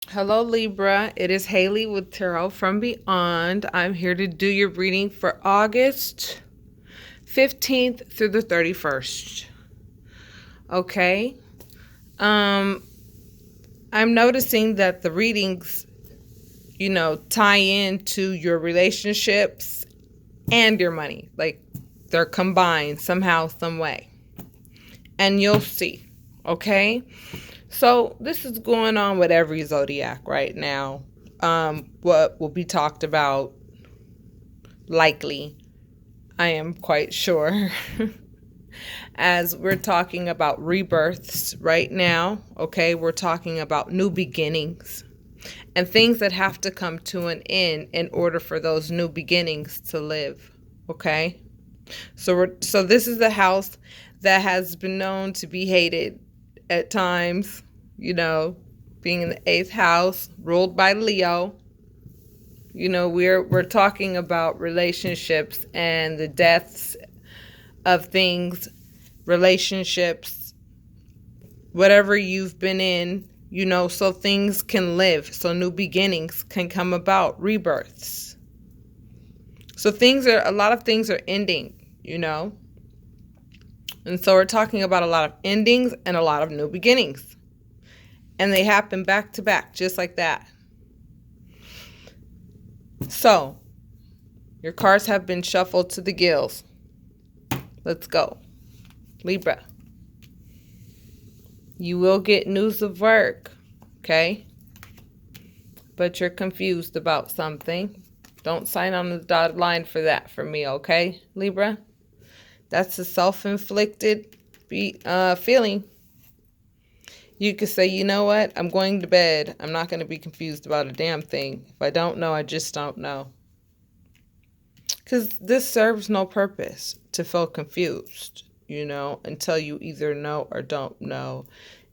Hello, Libra. It is Haley with Tarot from Beyond. I'm here to do your reading for August 15th through the 31st. Okay. Um, I'm noticing that the readings, tie into your relationships and your money. Like they're combined somehow, some way. And you'll see. Okay. So this is going on with every zodiac right now. What will be talked about likely, I am quite sure, as we're talking about rebirths right now. Okay, we're talking about new beginnings and things that have to come to an end in order for those new beginnings to live. Okay, so this is the house that has been known to be hated at times, being in the eighth house, ruled by Leo. We're talking about relationships and the deaths of things, relationships, whatever you've been in, so things can live, so new beginnings can come about, rebirths. So a lot of things are ending. And so we're talking about a lot of endings and a lot of new beginnings. And they happen back to back, just like that. So, your cards have been shuffled to the gills. Let's go. Libra. You will get news of work, okay? But you're confused about something. Don't sign on the dotted line for that for me, okay, Libra? That's a self-inflicted feeling. You could say, you know what? I'm going to bed. I'm not going to be confused about a damn thing. If I don't know, I just don't know. Because this serves no purpose to feel confused, until you either know or don't know.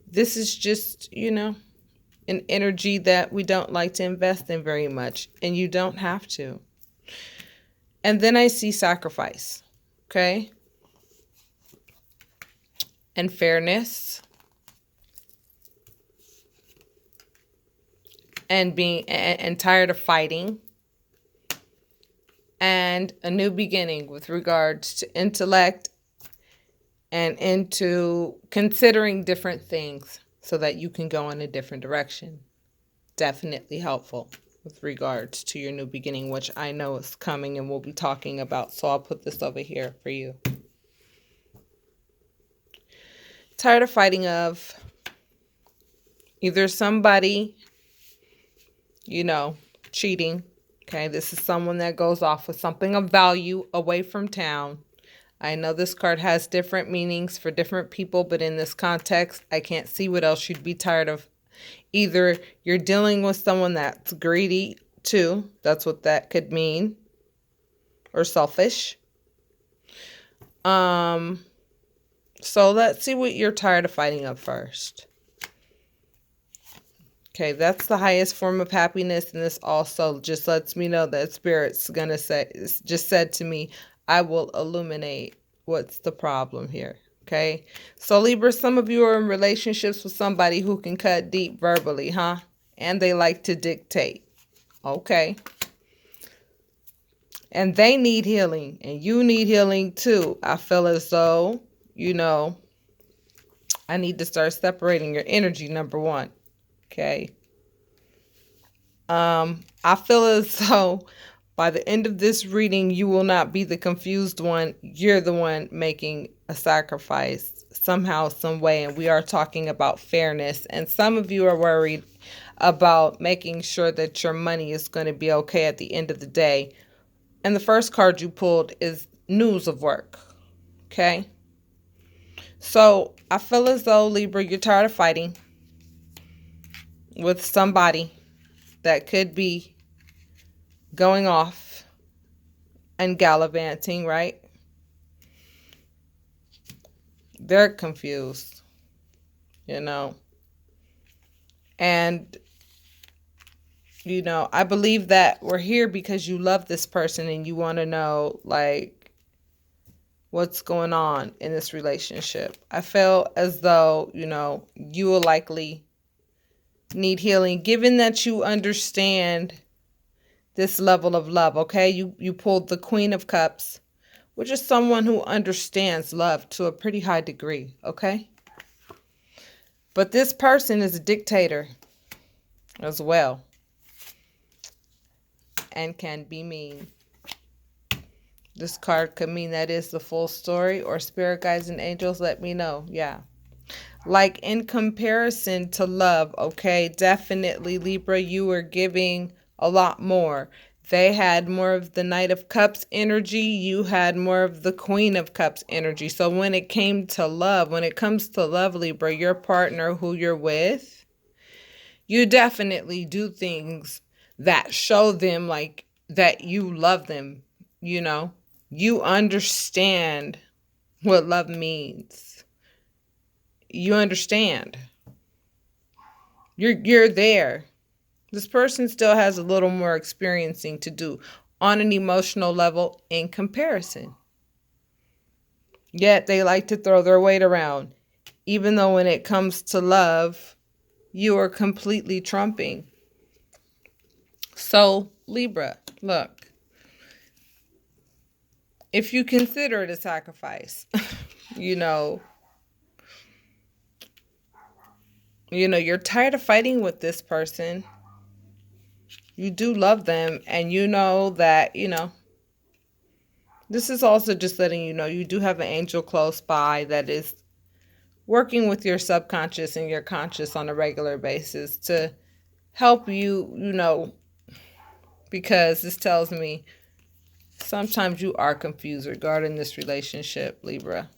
This is just, an energy that we don't like to invest in very much. And you don't have to. And then I see sacrifice. Okay? And fairness. And being and tired of fighting. And a new beginning with regards to intellect and into considering different things so that you can go in a different direction. Definitely helpful with regards to your new beginning, which I know is coming and we'll be talking about. So I'll put this over here for you. Tired of fighting of either somebody, cheating. Okay, this is someone that goes off with something of value away from town. I know this card has different meanings for different people, but in this context, I can't see what else you'd be tired of. Either you're dealing with someone that's greedy, too. That's what that could mean. Or selfish. So let's see what you're tired of fighting of first. Okay, that's the highest form of happiness, and this also just lets me know that Spirit's gonna say, just said to me, I will illuminate what's the problem here. Okay, so Libra, some of you are in relationships with somebody who can cut deep verbally, huh? And they like to dictate. Okay. And they need healing, and you need healing too. I feel as though, I need to start separating your energy, number one. Okay. I feel as though by the end of this reading, you will not be the confused one. You're the one making a sacrifice somehow, some way. And we are talking about fairness. And some of you are worried about making sure that your money is going to be okay at the end of the day. And the first card you pulled is news of work. Okay. So I feel as though, Libra, you're tired of fighting with somebody that could be going off and gallivanting, right? They're confused, And, I believe that we're here because you love this person and you want to know, like, what's going on in this relationship. I feel as though, you will likely need healing, given that you understand this level of love, okay? You pulled the Queen of Cups, which is someone who understands love to a pretty high degree, okay? But this person is a dictator as well and can be mean. This card could mean that is the full story, or spirit guides and angels, let me know. Yeah. Like in comparison to love, okay, definitely Libra, you were giving a lot more. They had more of the Knight of Cups energy. You had more of the Queen of Cups energy. So when it came to love, when it comes to love, Libra, your partner who you're with, you definitely do things that show them like that you love them, you know. You understand what love means. You understand. You're there. This person still has a little more experiencing to do on an emotional level in comparison. Yet they like to throw their weight around. Even though when it comes to love, you are completely trumping. So, Libra, look. If you consider it a sacrifice, you're tired of fighting with this person. You do love them, and you know that, this is also just letting you know you do have an angel close by that is working with your subconscious and your conscious on a regular basis to help you, because this tells me sometimes you are confused regarding this relationship, Libra.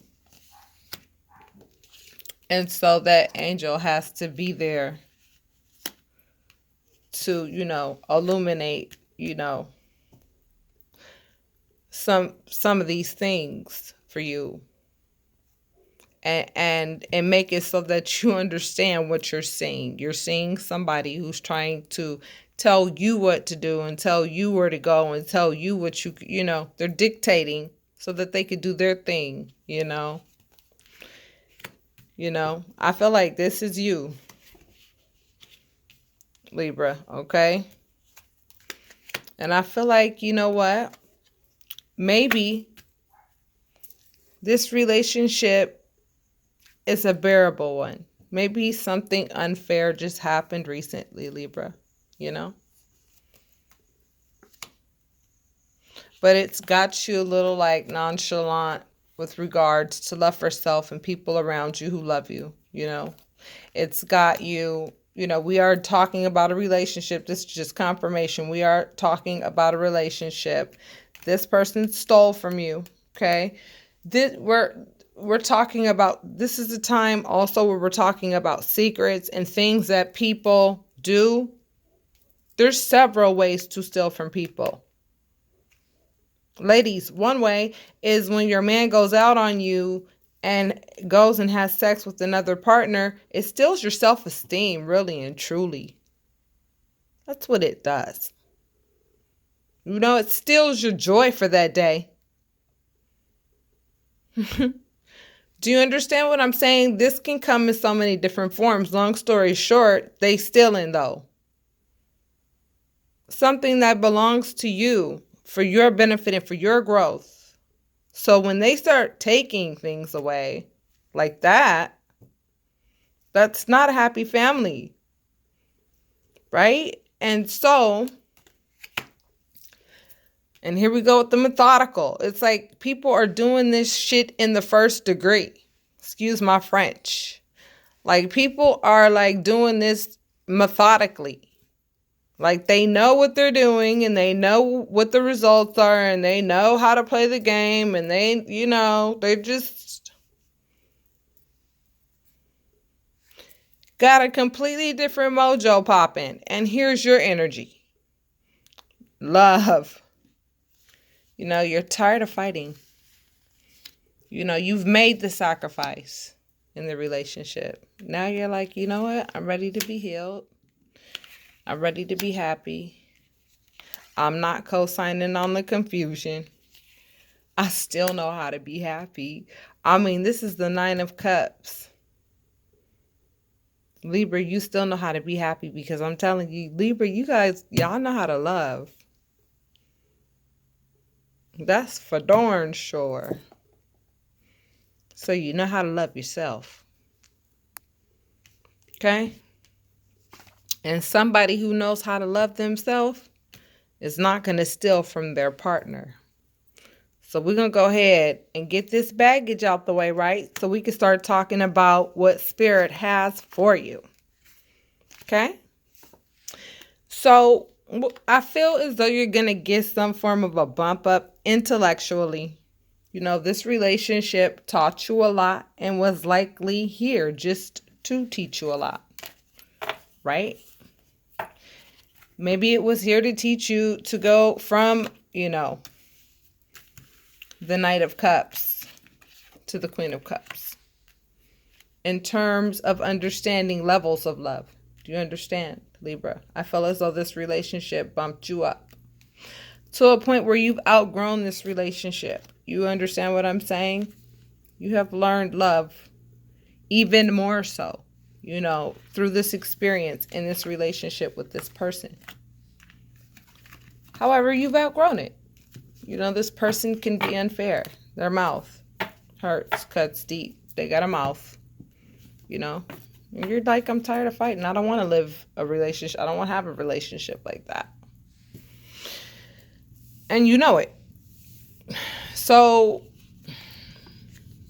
And so that angel has to be there to, illuminate, some of these things for you. And make it so that you understand what you're seeing. You're seeing somebody who's trying to tell you what to do and tell you where to go and tell you what they're dictating so that they could do their thing, I feel like this is you, Libra, okay? And I feel like, you know what? Maybe this relationship is a bearable one. Maybe something unfair just happened recently, Libra, But it's got you a little like nonchalant with regards to love for self and people around you who love you, It's got you, we are talking about a relationship. This is just confirmation. We are talking about a relationship. This person stole from you, okay? We're talking about, this is the time also where we're talking about secrets and things that people do. There's several ways to steal from people. Ladies, one way is when your man goes out on you and goes and has sex with another partner. It steals your self-esteem, really and truly. That's what it does. It steals your joy for that day. Do you understand what I'm saying? This can come in so many different forms. Long story short, they stealing though. Something that belongs to you for your benefit and for your growth. So when they start taking things away like that, that's not a happy family, right? And here we go with the methodical. It's like people are doing this shit in the first degree. Excuse my French. Like people are like doing this methodically. Like they know what they're doing and they know what the results are and they know how to play the game and they just got a completely different mojo popping. And here's your energy. Love. You're tired of fighting. You've made the sacrifice in the relationship. Now you're like, you know what? I'm ready to be healed. I'm ready to be happy. I'm not co-signing on the confusion. I still know how to be happy. I mean, this is the Nine of Cups. Libra, you still know how to be happy, because I'm telling you, Libra, y'all know how to love. That's for darn sure. So you know how to love yourself. Okay? And somebody who knows how to love themselves is not going to steal from their partner. So we're going to go ahead and get this baggage out the way, right? So we can start talking about what Spirit has for you. Okay? So I feel as though you're going to get some form of a bump up intellectually. You know, this relationship taught you a lot and was likely here just to teach you a lot, right? Maybe it was here to teach you to go from, the Knight of Cups to the Queen of Cups in terms of understanding levels of love. Do you understand, Libra? I feel as though this relationship bumped you up to a point where you've outgrown this relationship. You understand what I'm saying? You have learned love even more so, through this experience in this relationship with this person. However, you've outgrown it. This person can be unfair. Their mouth hurts, cuts deep. They got a mouth, And you're like, I'm tired of fighting. I don't want to live a relationship. I don't want to have a relationship like that. And you know it. So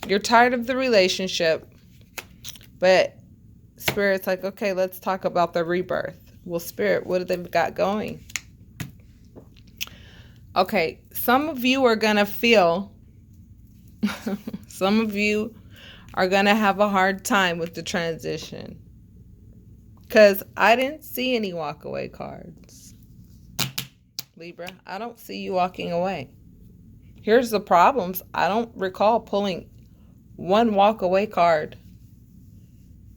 you're tired of the relationship, but Spirit's like, okay, let's talk about the rebirth. Well, Spirit, what have they got going? Okay, some of you are going to feel, some of you are going to have a hard time with the transition. Because I didn't see any walk-away cards. Libra, I don't see you walking away. Here's the problems. I don't recall pulling one walk-away card.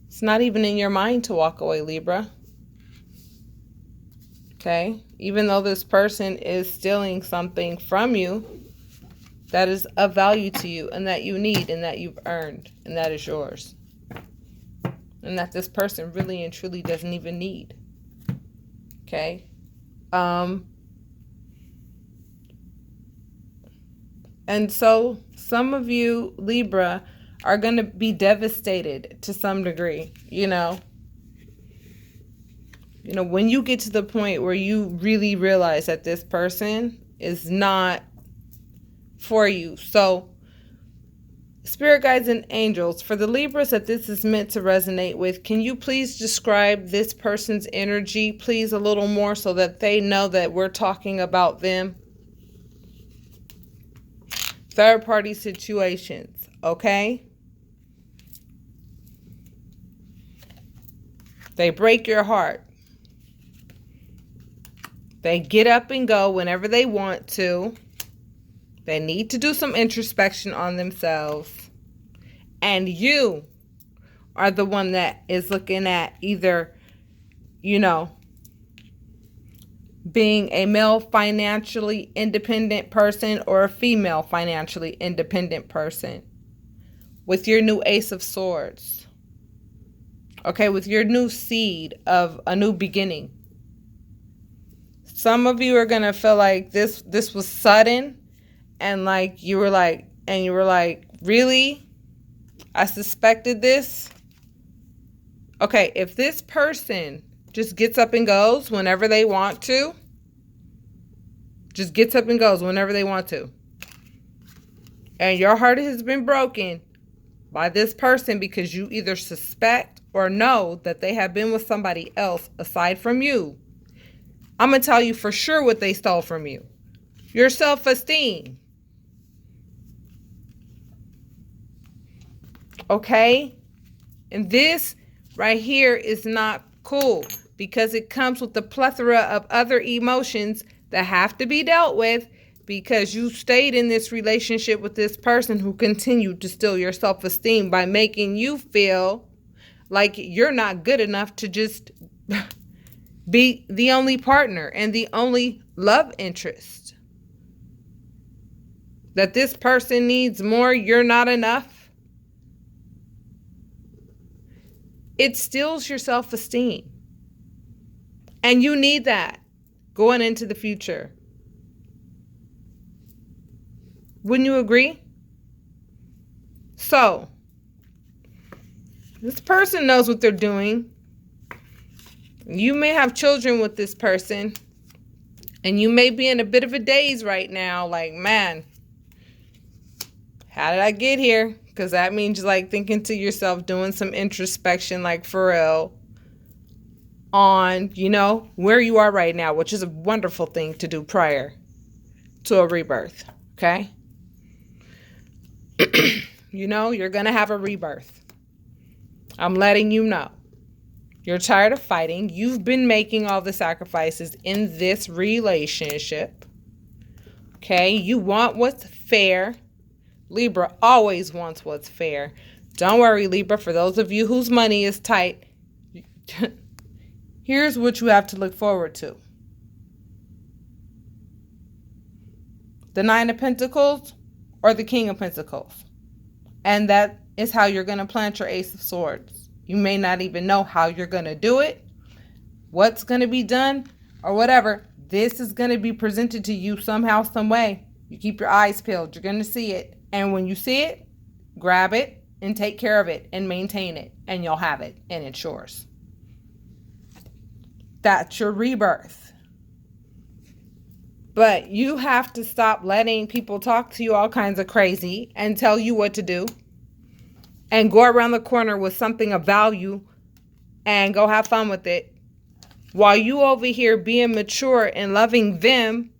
It's not even in your mind to walk away, Libra. Okay? Even though this person is stealing something from you that is of value to you and that you need and that you've earned and that is yours. And that this person really and truly doesn't even need. Okay? And so some of you, Libra, are going to be devastated to some degree, when you get to the point where you really realize that this person is not for you. So, Spirit guides and angels, for the Libras that this is meant to resonate with, can you please describe this person's energy, please, a little more so that they know that we're talking about them? Third party situations, okay? They break your heart. They get up and go whenever they want to. They need to do some introspection on themselves. And you are the one that is looking at either, being a male financially independent person or a female financially independent person. With your new Ace of Swords. Okay, with your new seed of a new beginning. Some of you are going to feel like this was sudden, and you were like, really? I suspected this? Okay, if this person just gets up and goes whenever they want to, and your heart has been broken by this person because you either suspect or know that they have been with somebody else aside from you, I'm going to tell you for sure what they stole from you. Your self-esteem. Okay? And this right here is not cool because it comes with the plethora of other emotions that have to be dealt with because you stayed in this relationship with this person who continued to steal your self-esteem by making you feel like you're not good enough to just be the only partner and the only love interest. That this person needs more, you're not enough. it steals your self-esteem. And you need that going into the future. Wouldn't you agree? So, this person knows what they're doing. You may have children with this person, and you may be in a bit of a daze right now, like, man, how did I get here? Because that means like thinking to yourself, doing some introspection, like for real, on, where you are right now, which is a wonderful thing to do prior to a rebirth, okay? You're going to have a rebirth. I'm letting you know. You're tired of fighting. You've been making all the sacrifices in this relationship. Okay? You want what's fair. Libra always wants what's fair. Don't worry, Libra. For those of you whose money is tight, here's what you have to look forward to. The Nine of Pentacles or the King of Pentacles. And that is how you're going to plant your Ace of Swords. You may not even know how you're going to do it, what's going to be done, or whatever. This is going to be presented to you somehow, some way. You keep your eyes peeled. You're going to see it. And when you see it, grab it and take care of it and maintain it. And you'll have it. And it's yours. That's your rebirth. But you have to stop letting people talk to you all kinds of crazy and tell you what to do. And go around the corner with something of value and go have fun with it. While you over here being mature and loving them,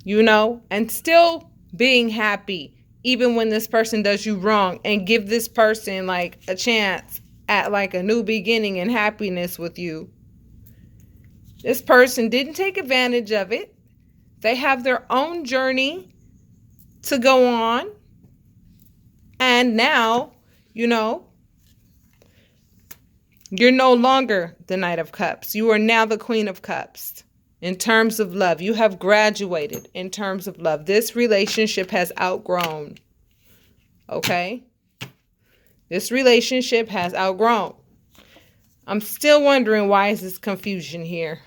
and still being happy, even when this person does you wrong, and give this person like a chance at like a new beginning and happiness with you. This person didn't take advantage of it. They have their own journey to go on. And now, you're no longer the Knight of Cups. You are now the Queen of Cups. In terms of love, you have graduated in terms of love. This relationship has outgrown. Okay? This relationship has outgrown. I'm still wondering, why is this confusion here?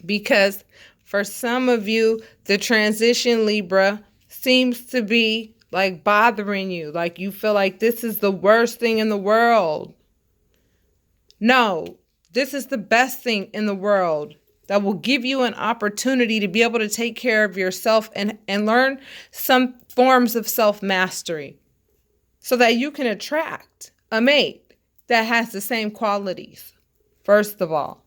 Because for some of you, the transition, Libra, seems to be like bothering you, like you feel like this is the worst thing in the world. No, this is the best thing in the world that will give you an opportunity to be able to take care of yourself and learn some forms of self-mastery so that you can attract a mate that has the same qualities, first of all.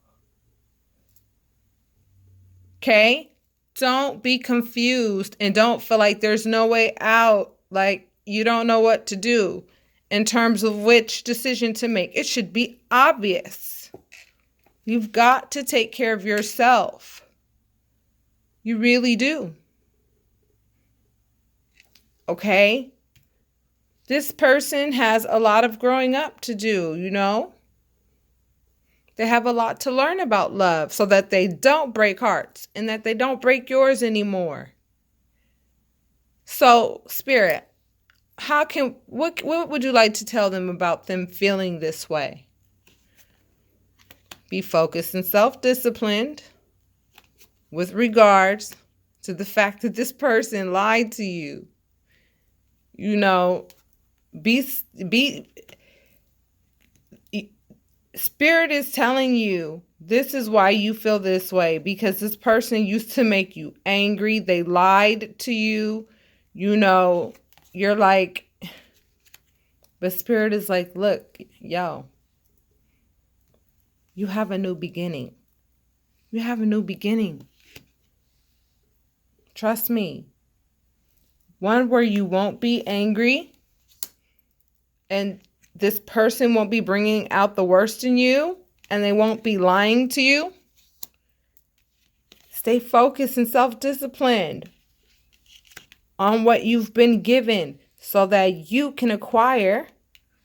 Okay? Don't be confused and don't feel like there's no way out. Like you don't know what to do in terms of which decision to make. It should be obvious. You've got to take care of yourself. You really do. Okay? This person has a lot of growing up to do, They have a lot to learn about love so that they don't break hearts and that they don't break yours anymore. So, Spirit, what would you like to tell them about them feeling this way? Be focused and self-disciplined with regards to the fact that this person lied to you. Spirit is telling you this is why you feel this way, because this person used to make you angry. They lied to you. You're like, but Spirit is like, look, yo, you have a new beginning. You have a new beginning. Trust me. One where you won't be angry and this person won't be bringing out the worst in you and they won't be lying to you. Stay focused and self-disciplined on what you've been given so that you can acquire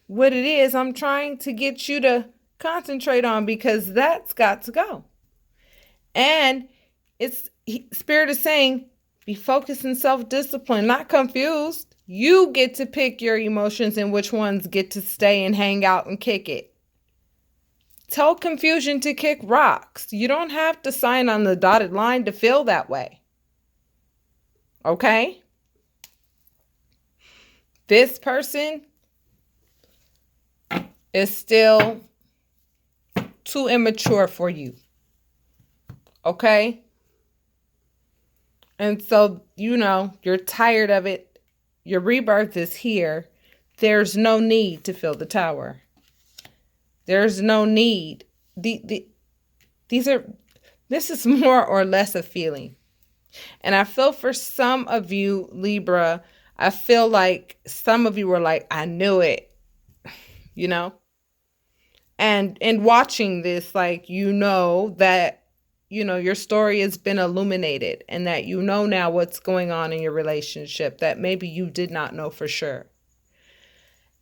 what it is I'm trying to get you to concentrate on, because that's got to go. And Spirit is saying, be focused and self-disciplined, not confused. You get to pick your emotions and which ones get to stay and hang out and kick it. Tell confusion to kick rocks. You don't have to sign on the dotted line to feel that way. Okay? This person is still too immature for you. Okay? And so, you're tired of it. Your rebirth is here. There's no need to fill the tower. There's no need. This is more or less a feeling. And I feel for some of you, Libra, I feel like some of you were like, I knew it, And in watching this, like, that, your story has been illuminated and that now what's going on in your relationship that maybe you did not know for sure.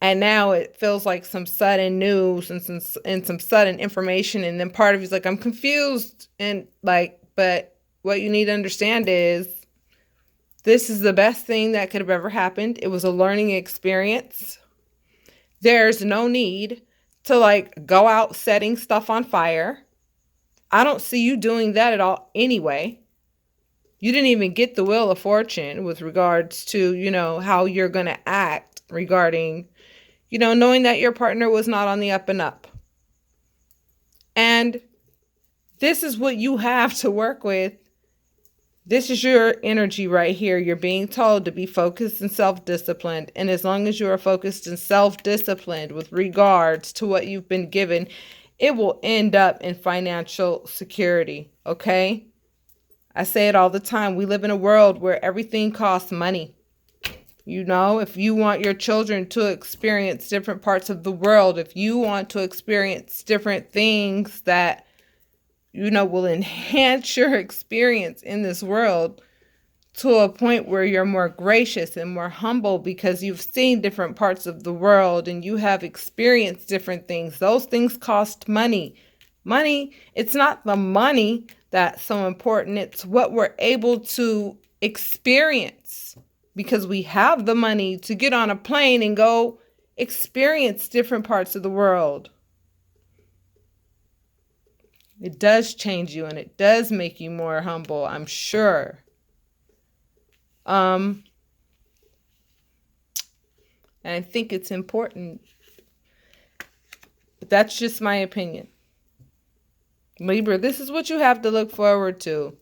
And now it feels like some sudden news and some sudden information. And then part of you's like, I'm confused. And but what you need to understand is this is the best thing that could have ever happened. It was a learning experience. There's no need to go out setting stuff on fire. I don't see you doing that at all anyway. You didn't even get the Wheel of Fortune with regards to, how you're going to act regarding, knowing that your partner was not on the up and up. And this is what you have to work with. This is your energy right here. You're being told to be focused and self-disciplined. And as long as you are focused and self-disciplined with regards to what you've been given, it will end up in financial security. Okay? I say it all the time. We live in a world where everything costs money. If you want your children to experience different parts of the world, if you want to experience different things that will enhance your experience in this world to a point where you're more gracious and more humble because you've seen different parts of the world and you have experienced different things. Those things cost money. Money, it's not the money that's so important. It's what we're able to experience because we have the money to get on a plane and go experience different parts of the world. It does change you and it does make you more humble, I'm sure. And I think it's important. But that's just my opinion. Libra, this is what you have to look forward to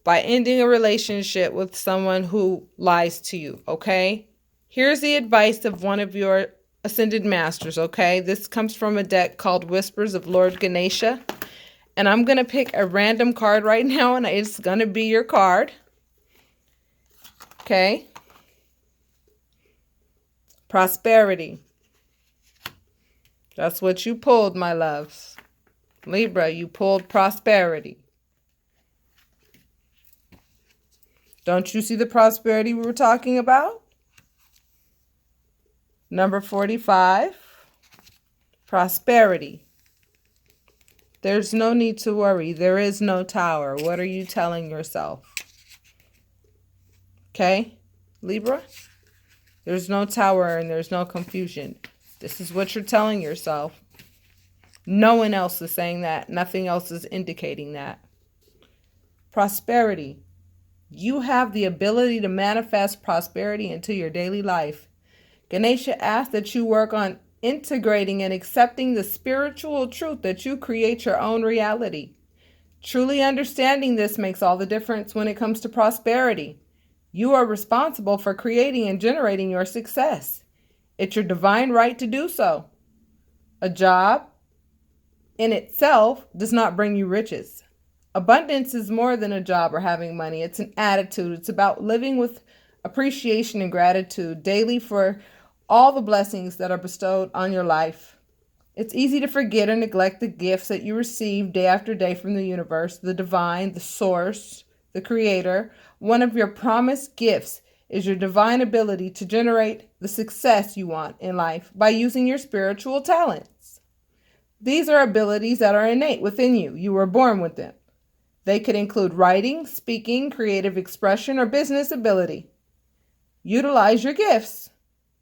by ending a relationship with someone who lies to you, okay? Here's the advice of one of your Ascended Masters, okay? This comes from a deck called Whispers of Lord Ganesha. And I'm going to pick a random card right now, and it's going to be your card. Okay? Prosperity. That's what you pulled, my loves. Libra, you pulled prosperity. Don't you see the prosperity we were talking about? Number 45. Prosperity. There's no need to worry. There is no tower. What are you telling yourself? Okay, Libra? There's no tower and there's no confusion. This is what you're telling yourself. No one else is saying that. Nothing else is indicating that. Prosperity. You have the ability to manifest prosperity into your daily life. Ganesha asks that you work on integrating and accepting the spiritual truth that you create your own reality. Truly understanding this makes all the difference when it comes to prosperity. You are responsible for creating and generating your success. It's your divine right to do so. A job in itself does not bring you riches. Abundance is more than a job or having money. It's an attitude. It's about living with appreciation and gratitude daily for all the blessings that are bestowed on your life. It's easy to forget or neglect the gifts that you receive day after day from the universe, the divine, the source, the creator. One of your promised gifts is your divine ability to generate the success you want in life by using your spiritual talents. These are abilities that are innate within you. You were born with them. They could include writing, speaking, creative expression, or business ability. Utilize your gifts.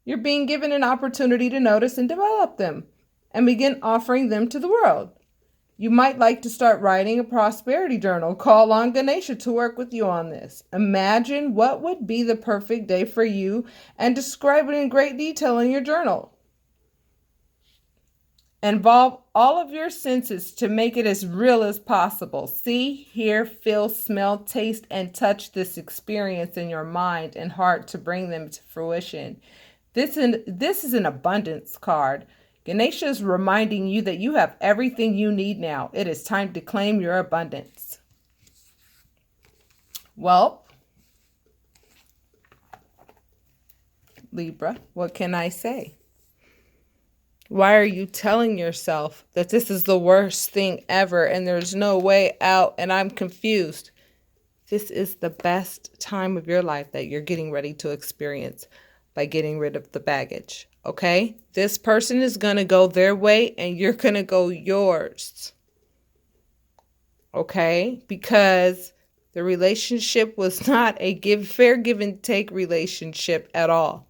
You're being given an opportunity to notice and develop them and begin offering them to the world. You might like to start writing a prosperity journal. Call on Ganesha to work with you on this. Imagine what would be the perfect day for you and describe it in great detail in your journal. Involve all of your senses to make it as real as possible. See, hear, feel, smell, taste, and touch this experience in your mind and heart to bring them to fruition. This is an abundance card. Ganesha is reminding you that you have everything you need now. It is time to claim your abundance. Well, Libra, what can I say? Why are you telling yourself that this is the worst thing ever and there's no way out and I'm confused? This is the best time of your life that you're getting ready to experience by getting rid of the baggage. Okay? This person is going to go their way and you're going to go yours. Okay? Because the relationship was not a fair give and take relationship at all.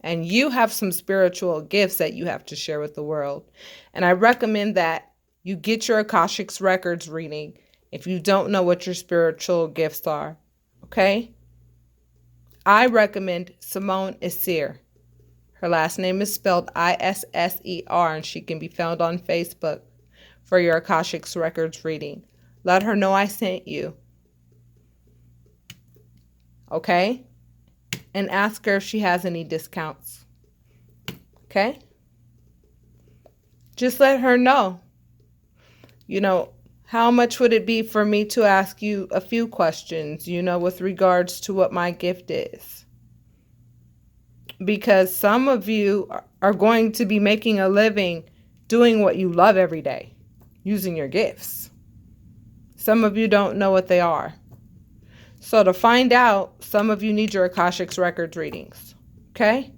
And you have some spiritual gifts that you have to share with the world. And I recommend that you get your Akashic Records reading if you don't know what your spiritual gifts are. Okay? I recommend Simone Isser. Her last name is spelled Isser, and she can be found on Facebook for your Akashic Records reading. Let her know I sent you. Okay? And ask her if she has any discounts. Okay? Just let her know. You know, how much would it be for me to ask you a few questions, with regards to what my gift is? Because some of you are going to be making a living doing what you love every day, using your gifts. Some of you don't know what they are. So to find out, some of you need your Akashic Records readings. Okay?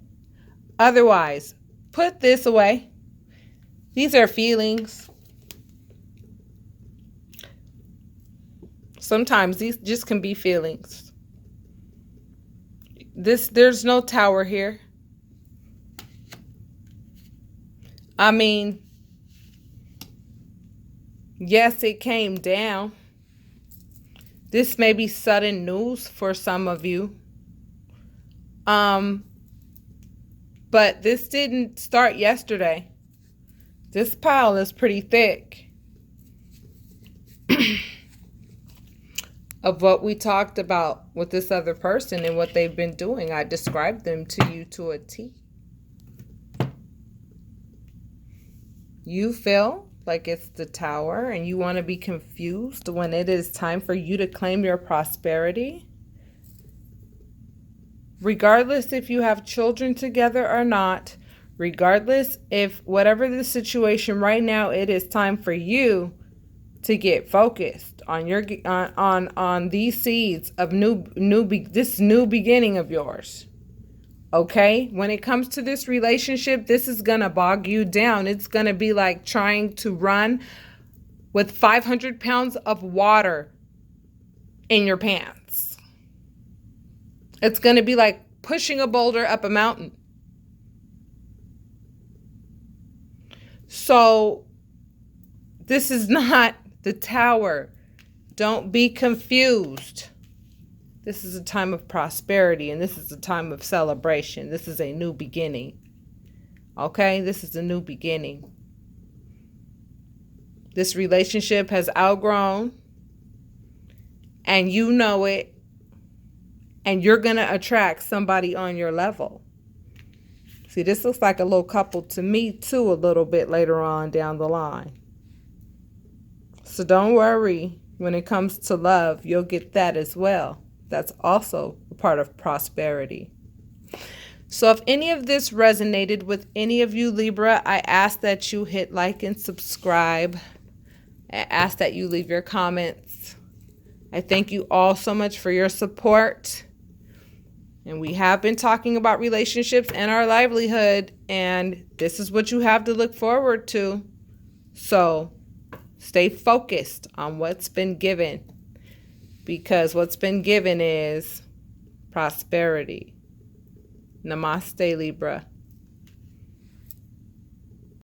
Otherwise, put this away. These are feelings. Sometimes these just can be feelings. There's no tower here. I mean, yes, it came down. This may be sudden news for some of you. But this didn't start yesterday. This pile is pretty thick. Of what we talked about with this other person and what they've been doing. I described them to you to a T. You feel like it's the tower and you want to be confused when it is time for you to claim your prosperity. Regardless if you have children together or not, regardless if whatever the situation right now, it is time for you to get focused on your on these seeds of this new beginning of yours. Okay? When it comes to this relationship, this is going to bog you down. It's going to be like trying to run with 500 pounds of water in your pants. It's going to be like pushing a boulder up a mountain. So this is not the tower. Don't be confused. This is a time of prosperity, and this is a time of celebration. This is a new beginning. Okay? This is a new beginning. This relationship has outgrown, and you know it, and you're going to attract somebody on your level. See, this looks like a little couple to me, too, a little bit later on down the line. So don't worry. When it comes to love, you'll get that as well. That's also a part of prosperity. So if any of this resonated with any of you, Libra, I ask that you hit like and subscribe. I ask that you leave your comments. I thank you all so much for your support. And we have been talking about relationships and our livelihood, and this is what you have to look forward to. So stay focused on what's been given, because what's been given is prosperity. Namaste, Libra.